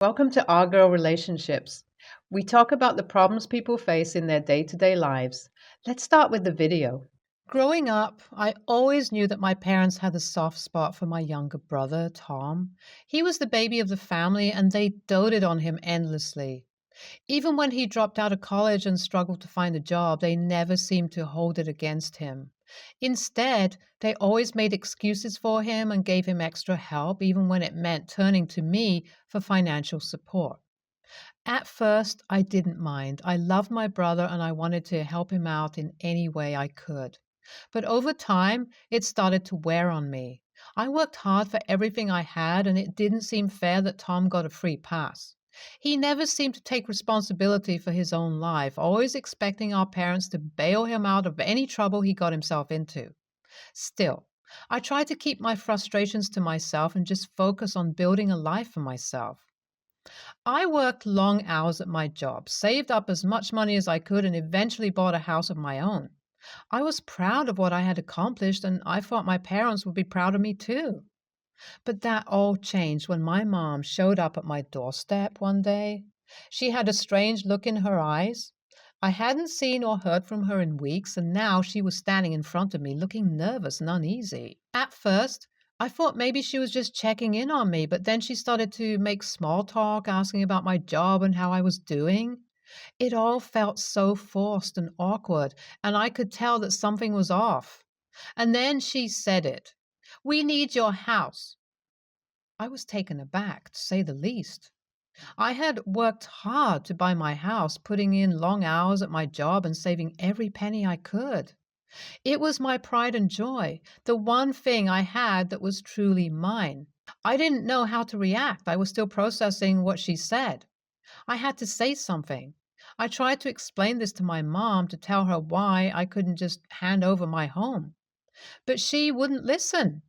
Welcome to Our Girl Relationships. We talk about the problems people face in their day to day lives. Let's start with the video. Growing up, I always knew that my parents had a soft spot for my younger brother, Tom. He was the baby of the family, and they doted on him endlessly. Even when he dropped out of college and struggled to find a job, they never seemed to hold it against him. Instead, they always made excuses for him and gave him extra help, even when it meant turning to me for financial support. At first, I didn't mind. I loved my brother and I wanted to help him out in any way I could. But over time, it started to wear on me. I worked hard for everything I had, and it didn't seem fair that Tom got a free pass. He never seemed to take responsibility for his own life, always expecting our parents to bail him out of any trouble he got himself into. Still, I tried to keep my frustrations to myself and just focus on building a life for myself. I worked long hours at my job, saved up as much money as I could, and eventually bought a house of my own. I was proud of what I had accomplished, and I thought my parents would be proud of me too. But that all changed when my mom showed up at my doorstep one day. She had a strange look in her eyes. I hadn't seen or heard from her in weeks, and now she was standing in front of me looking nervous and uneasy. At first, I thought maybe she was just checking in on me, but then she started to make small talk, asking about my job and how I was doing. It all felt so forced and awkward, and I could tell that something was off. And then she said it. "We need your house." I was taken aback, to say the least. I had worked hard to buy my house, putting in long hours at my job and saving every penny I could. It was my pride and joy, the one thing I had that was truly mine. I didn't know how to react. I was still processing what she said. I had to say something. I tried to explain this to my mom to tell her why I couldn't just hand over my home. But she wouldn't listen.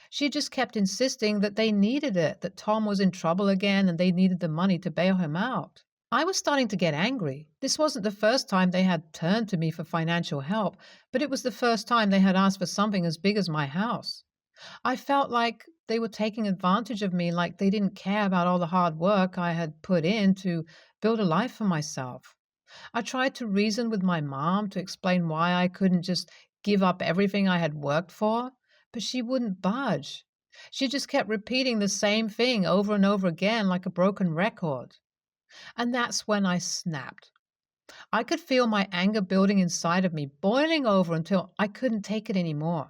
She just kept insisting that they needed it, that Tom was in trouble again and they needed the money to bail him out. I was starting to get angry. This wasn't the first time they had turned to me for financial help, but it was the first time they had asked for something as big as my house. I felt like they were taking advantage of me, like they didn't care about all the hard work I had put in to build a life for myself. I tried to reason with my mom to explain why I couldn't just give up everything I had worked for, but she wouldn't budge. She just kept repeating the same thing over and over again like a broken record. And that's when I snapped. I could feel my anger building inside of me, boiling over until I couldn't take it anymore.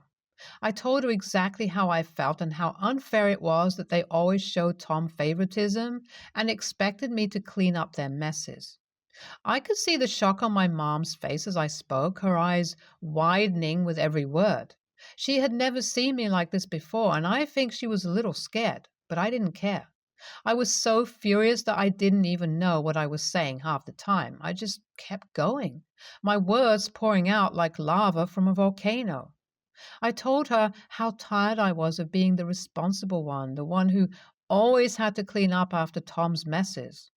I told her exactly how I felt and how unfair it was that they always showed Tom favoritism and expected me to clean up their messes. I could see the shock on my mom's face as I spoke, her eyes widening with every word. She had never seen me like this before, and I think she was a little scared, but I didn't care. I was so furious that I didn't even know what I was saying half the time. I just kept going, my words pouring out like lava from a volcano. I told her how tired I was of being the responsible one, the one who always had to clean up after Tom's messes.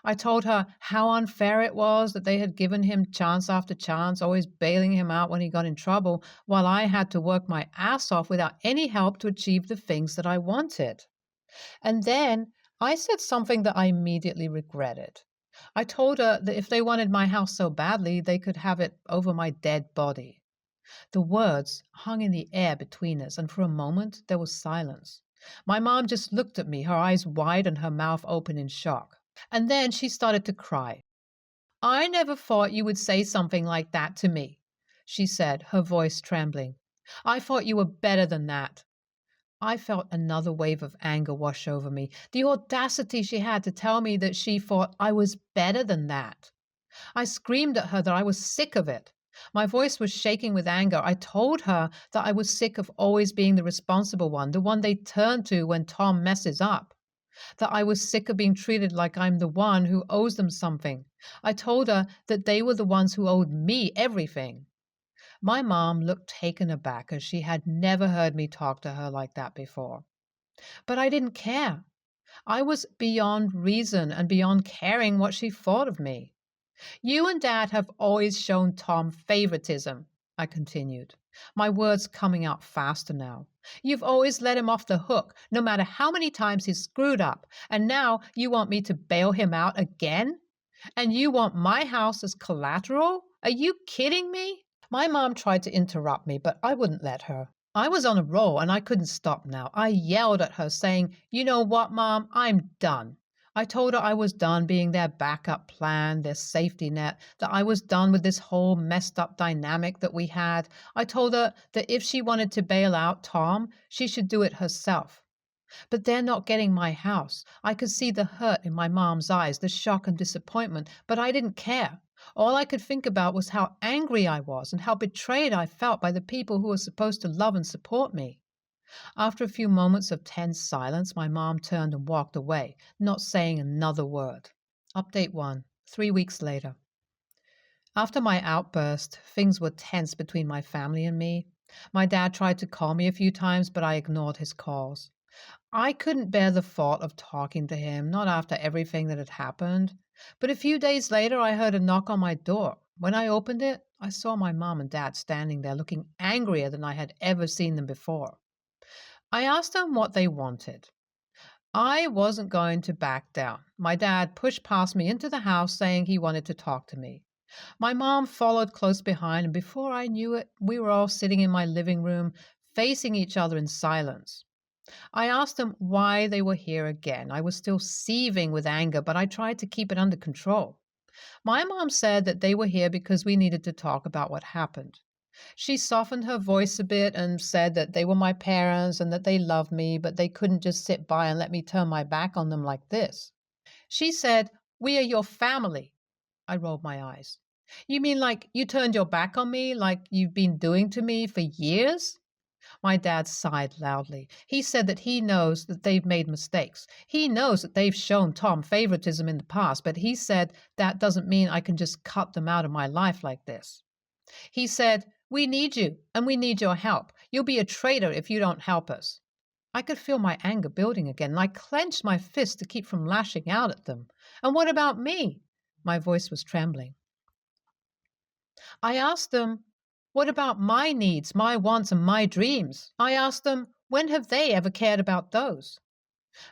I told her how unfair it was that they had given him chance after chance, always bailing him out when he got in trouble, while I had to work my ass off without any help to achieve the things that I wanted. And then I said something that I immediately regretted. I told her that if they wanted my house so badly, they could have it over my dead body. The words hung in the air between us, and for a moment there was silence. My mom just looked at me, her eyes wide and her mouth open in shock. And then she started to cry. "I never thought you would say something like that to me," she said, her voice trembling. "I thought you were better than that." I felt another wave of anger wash over me. The audacity she had to tell me that she thought I was better than that. I screamed at her that I was sick of it. My voice was shaking with anger. I told her that I was sick of always being the responsible one, the one they turn to when Tom messes up. That I was sick of being treated like I'm the one who owes them something. I told her that they were the ones who owed me everything. My mom looked taken aback, as she had never heard me talk to her like that before. But I didn't care. I was beyond reason and beyond caring what she thought of me. "You and Dad have always shown Tom favoritism," I continued. My words coming out faster now. You've always let him off the hook, no matter how many times he's screwed up, and now you want me to bail him out again? And you want my house as collateral? Are you kidding me? My mom tried to interrupt me, but I wouldn't let her. I was on a roll and I couldn't stop now. I yelled at her, saying, "You know what, Mom? I'm done." I told her I was done being their backup plan, their safety net, that I was done with this whole messed up dynamic that we had. I told her that if she wanted to bail out Tom, she should do it herself. But they're not getting my house. I could see the hurt in my mom's eyes, the shock and disappointment, but I didn't care. All I could think about was how angry I was and how betrayed I felt by the people who were supposed to love and support me. After a few moments of tense silence, my mom turned and walked away, not saying another word. Update 1, 3 weeks later. After my outburst, things were tense between my family and me. My dad tried to call me a few times, but I ignored his calls. I couldn't bear the thought of talking to him, not after everything that had happened. But a few days later, I heard a knock on my door. When I opened it, I saw my mom and dad standing there looking angrier than I had ever seen them before. I asked them what they wanted. I wasn't going to back down. My dad pushed past me into the house saying he wanted to talk to me. My mom followed close behind, and before I knew it, we were all sitting in my living room, facing each other in silence. I asked them why they were here again. I was still seething with anger, but I tried to keep it under control. My mom said that they were here because we needed to talk about what happened. She softened her voice a bit and said that they were my parents and that they loved me, but they couldn't just sit by and let me turn my back on them like this. She said, "We are your family." I rolled my eyes. "You mean like you turned your back on me, like you've been doing to me for years?" My dad sighed loudly. He said that he knows that they've made mistakes. He knows that they've shown Tom favoritism in the past, but he said that doesn't mean I can just cut them out of my life like this. He said, "We need you, and we need your help. You'll be a traitor if you don't help us." I could feel my anger building again, and I clenched my fist to keep from lashing out at them. "And what about me?" My voice was trembling. I asked them, "What about my needs, my wants, and my dreams?" I asked them, "When have they ever cared about those?"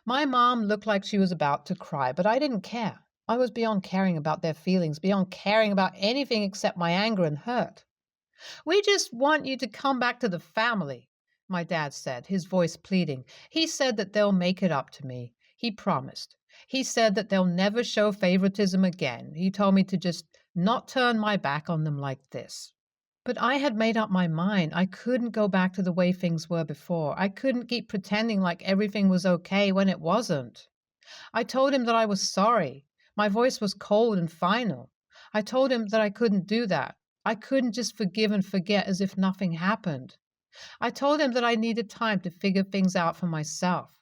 My mom looked like she was about to cry, but I didn't care. I was beyond caring about their feelings, beyond caring about anything except my anger and hurt. "We just want you to come back to the family," my dad said, his voice pleading. He said that they'll make it up to me. He promised. He said that they'll never show favoritism again. He told me to just not turn my back on them like this. But I had made up my mind. I couldn't go back to the way things were before. I couldn't keep pretending like everything was okay when it wasn't. I told him that I was sorry. My voice was cold and final. I told him that I couldn't do that. I couldn't just forgive and forget as if nothing happened. I told him that I needed time to figure things out for myself.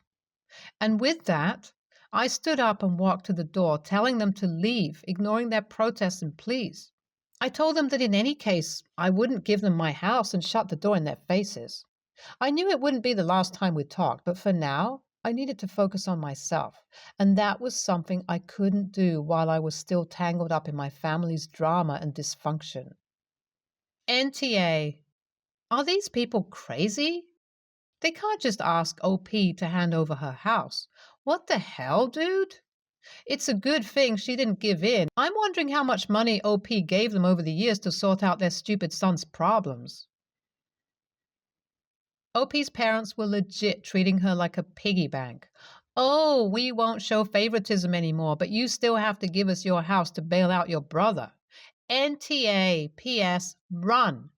And with that, I stood up and walked to the door, telling them to leave, ignoring their protests and pleas. I told them that in any case, I wouldn't give them my house and shut the door in their faces. I knew it wouldn't be the last time we talked, but for now, I needed to focus on myself. And that was something I couldn't do while I was still tangled up in my family's drama and dysfunction. NTA. Are these people crazy? They can't just ask OP to hand over her house. What the hell, dude? It's a good thing she didn't give in. I'm wondering how much money OP gave them over the years to sort out their stupid son's problems. OP's parents were legit treating her like a piggy bank. "Oh, we won't show favoritism anymore, but you still have to give us your house to bail out your brother." NTA, PS, run.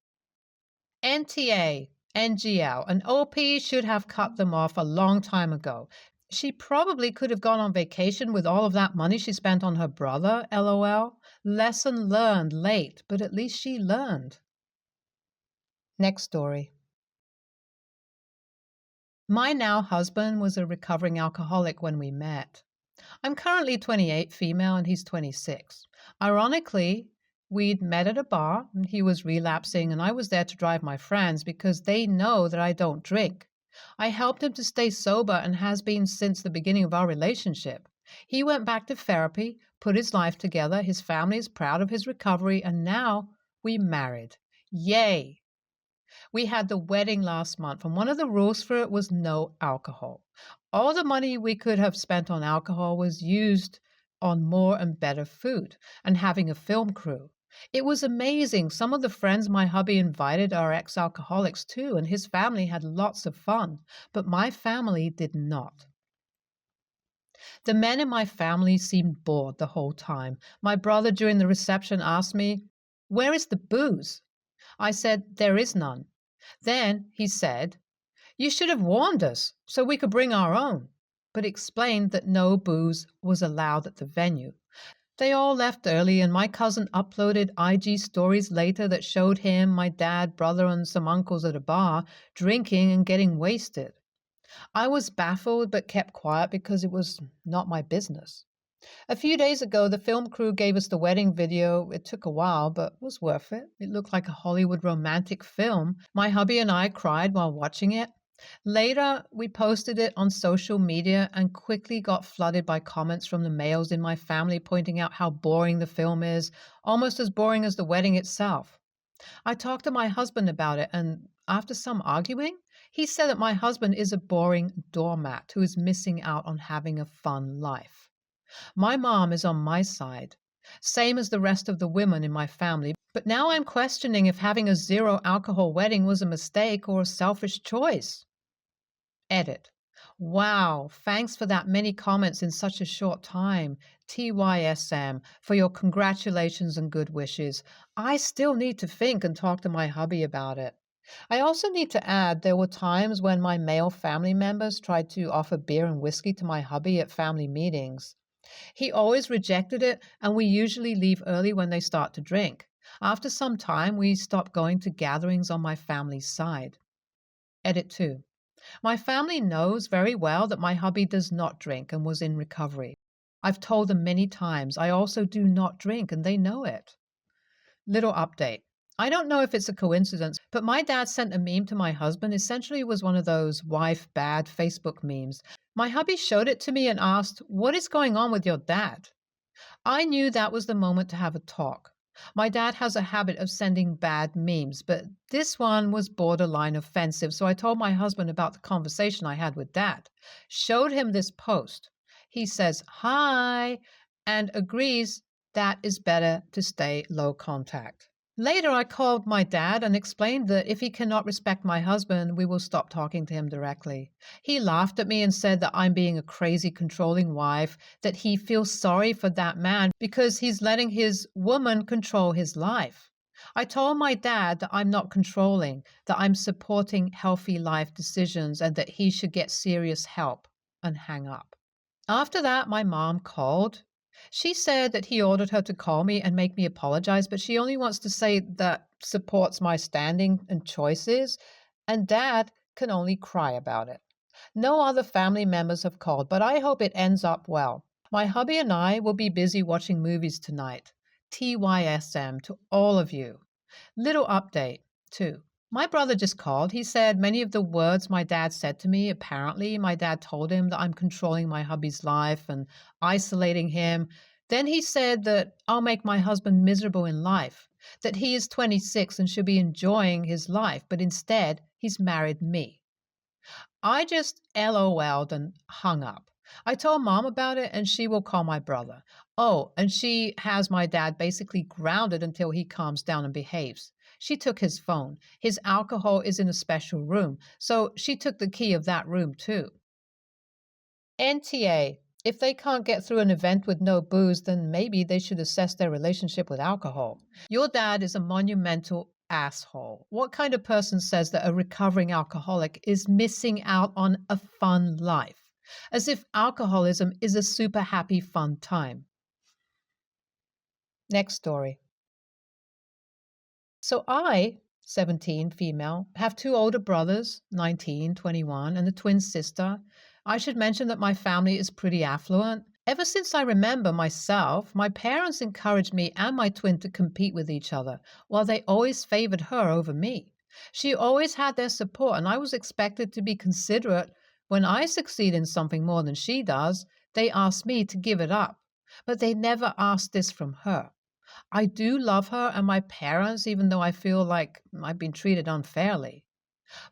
NTA, NGL, and OP should have cut them off a long time ago. She probably could have gone on vacation with all of that money she spent on her brother, LOL. Lesson learned late, but at least she learned. Next story. My now husband was a recovering alcoholic when we met. I'm currently 28, female, and he's 26. Ironically, we'd met at a bar, and he was relapsing, and I was there to drive my friends because they know that I don't drink. I helped him to stay sober and has been since the beginning of our relationship. He went back to therapy, put his life together, his family is proud of his recovery, and now we married. Yay! We had the wedding last month, and one of the rules for it was no alcohol. All the money we could have spent on alcohol was used on more and better food and having a film crew. It was amazing. Some of the friends my hubby invited are ex alcoholics too, and his family had lots of fun, but my family did not. The men in my family seemed bored the whole time. My brother during the reception asked me, "Where is the booze?" I said, "There is none." Then he said, "You should have warned us so we could bring our own," but explained that no booze was allowed at the venue. They all left early, and my cousin uploaded IG stories later that showed him, my dad, brother, and some uncles at a bar drinking and getting wasted. I was baffled but kept quiet because it was not my business. A few days ago, the film crew gave us the wedding video. It took a while, but was worth it. It looked like a Hollywood romantic film. My hubby and I cried while watching it. Later, we posted it on social media and quickly got flooded by comments from the males in my family pointing out how boring the film is, almost as boring as the wedding itself. I talked to my husband about it, and after some arguing, he said that my husband is a boring doormat who is missing out on having a fun life. My mom is on my side, same as the rest of the women in my family, but now I'm questioning if having a zero alcohol wedding was a mistake or a selfish choice. Edit. Wow, thanks for that many comments in such a short time. TYSM, for your congratulations and good wishes. I still need to think and talk to my hubby about it. I also need to add there were times when my male family members tried to offer beer and whiskey to my hubby at family meetings. He always rejected it, and we usually leave early when they start to drink. After some time, we stopped going to gatherings on my family's side. Edit 2. My family knows very well that my hubby does not drink and was in recovery. I've told them many times I also do not drink, and they know it. Little update. I don't know if it's a coincidence, but my dad sent a meme to my husband. Essentially, it was one of those wife bad Facebook memes. My hubby showed it to me and asked, "What is going on with your dad?" I knew that was the moment to have a talk. My dad has a habit of sending bad memes, but this one was borderline offensive, so I told my husband about the conversation I had with dad. Showed him this post. He says, "Hi," and agrees that is better to stay low contact. Later, I called my dad and explained that if he cannot respect my husband, we will stop talking to him directly. He laughed at me and said that I'm being a crazy, controlling wife, that he feels sorry for that man because he's letting his woman control his life. I told my dad that I'm not controlling, that I'm supporting healthy life decisions, and that he should get serious help, and hang up. After that, my mom called. She said that he ordered her to call me and make me apologize, but she only wants to say that supports my standing and choices, and dad can only cry about it. No other family members have called, but I hope it ends up well. My hubby and I will be busy watching movies tonight. TYSM to all of you. Little update, too. My brother just called. He said many of the words my dad said to me, apparently, my dad told him that I'm controlling my hubby's life and isolating him. Then he said that I'll make my husband miserable in life, that he is 26 and should be enjoying his life, but instead he's married me. I just LOL'd and hung up. I told mom about it and she will call my brother. Oh, and she has my dad basically grounded until he calms down and behaves. She took his phone. His alcohol is in a special room, so she took the key of that room too. NTA. If they can't get through an event with no booze, then maybe they should assess their relationship with alcohol. Your dad is a monumental asshole. What kind of person says that a recovering alcoholic is missing out on a fun life? As if alcoholism is a super happy fun time. Next story. So I, 17, female, have two older brothers, 19, 21, and a twin sister. I should mention that my family is pretty affluent. Ever since I remember myself, my parents encouraged me and my twin to compete with each other, while they always favored her over me. She always had their support, and I was expected to be considerate. When I succeed in something more than she does, they ask me to give it up. But they never asked this from her. I do love her and my parents, even though I feel like I've been treated unfairly.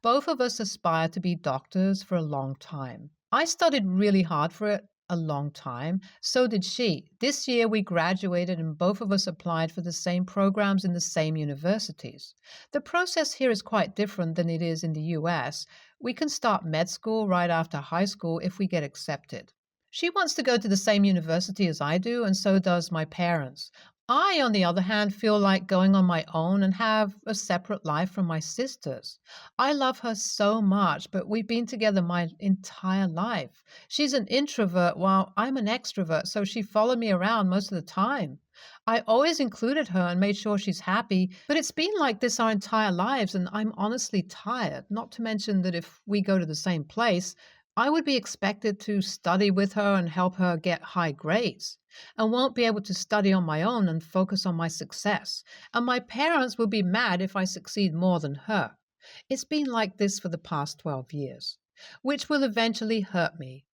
Both of us aspired to be doctors for a long time. I studied really hard for it a long time. So did she. This year we graduated and both of us applied for the same programs in the same universities. The process here is quite different than it is in the US. We can start med school right after high school if we get accepted. She wants to go to the same university as I do, and so does my parents. I, on the other hand, feel like going on my own and have a separate life from my sisters. I love her so much, but we've been together my entire life. She's an introvert while I'm an extrovert, so she followed me around most of the time. I always included her and made sure she's happy, but it's been like this our entire lives, and I'm honestly tired. Not to mention that if we go to the same place, I would be expected to study with her and help her get high grades, and won't be able to study on my own and focus on my success. And my parents will be mad if I succeed more than her. It's been like this for the past 12 years, which will eventually hurt me.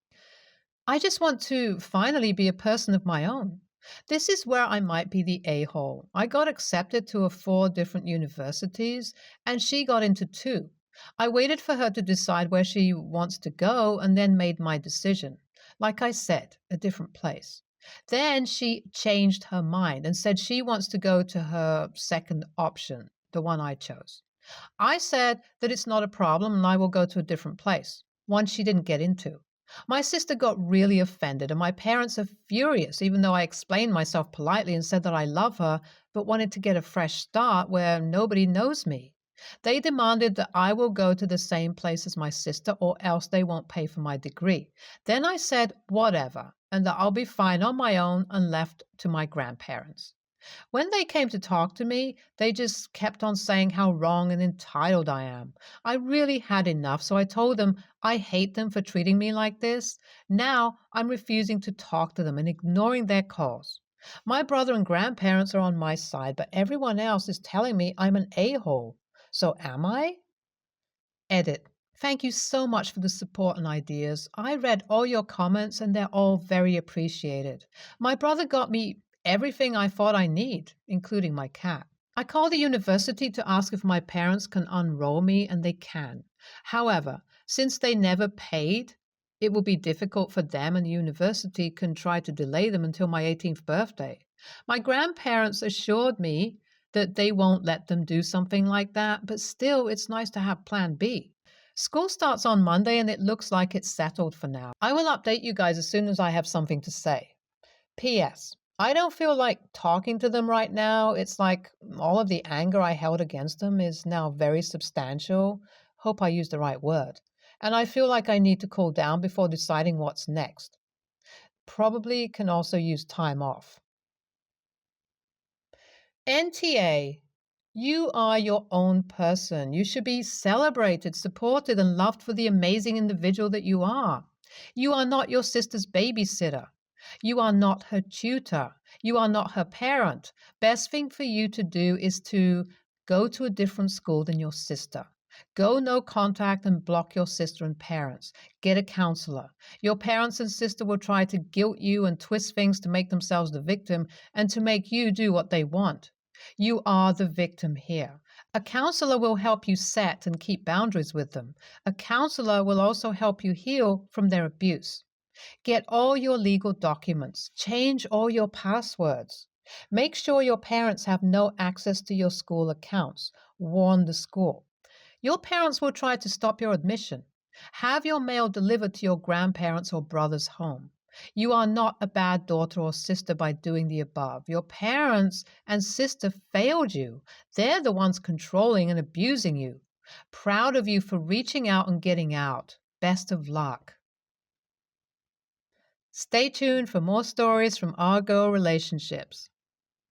I just want to finally be a person of my own. This is where I might be the a-hole. I got accepted to 4 different universities, and she got into 2. I waited for her to decide where she wants to go and then made my decision. Like I said, a different place. Then she changed her mind and said she wants to go to her second option, the one I chose. I said that it's not a problem and I will go to a different place, one she didn't get into. My sister got really offended, and my parents are furious, even though I explained myself politely and said that I love her, but wanted to get a fresh start where nobody knows me. They demanded that I will go to the same place as my sister or else they won't pay for my degree. Then I said, whatever, and that I'll be fine on my own and left to my grandparents. When they came to talk to me, they just kept on saying how wrong and entitled I am. I really had enough, so I told them I hate them for treating me like this. Now I'm refusing to talk to them and ignoring their calls. My brother and grandparents are on my side, but everyone else is telling me I'm an a-hole. So am I? Edit. Thank you so much for the support and ideas. I read all your comments and they're all very appreciated. My brother got me everything I thought I need, including my cat. I called the university to ask if my parents can unroll me, and they can. However, since they never paid, it will be difficult for them, and the university can try to delay them until my 18th birthday. My grandparents assured me that they won't let them do something like that, but still, it's nice to have plan B. School starts on Monday and it looks like it's settled for now. I will update you guys as soon as I have something to say. P.S. I don't feel like talking to them right now. It's like all of the anger I held against them is now very substantial. Hope I used the right word. And I feel like I need to cool down before deciding what's next. Probably can also use time off. NTA. You are your own person. You should be celebrated, supported, and loved for the amazing individual that you are. You are not your sister's babysitter. You are not her tutor. You are not her parent. Best thing for you to do is to go to a different school than your sister. Go no contact and block your sister and parents. Get a counselor. Your parents and sister will try to guilt you and twist things to make themselves the victim and to make you do what they want. You are the victim here. A counselor will help you set and keep boundaries with them. A counselor will also help you heal from their abuse. Get all your legal documents. Change all your passwords. Make sure your parents have no access to your school accounts. Warn the school. Your parents will try to stop your admission. Have your mail delivered to your grandparents' or brother's home. You are not a bad daughter or sister by doing the above. Your parents and sister failed you. They're the ones controlling and abusing you. Proud of you for reaching out and getting out. Best of luck. Stay tuned for more stories from our girl relationships.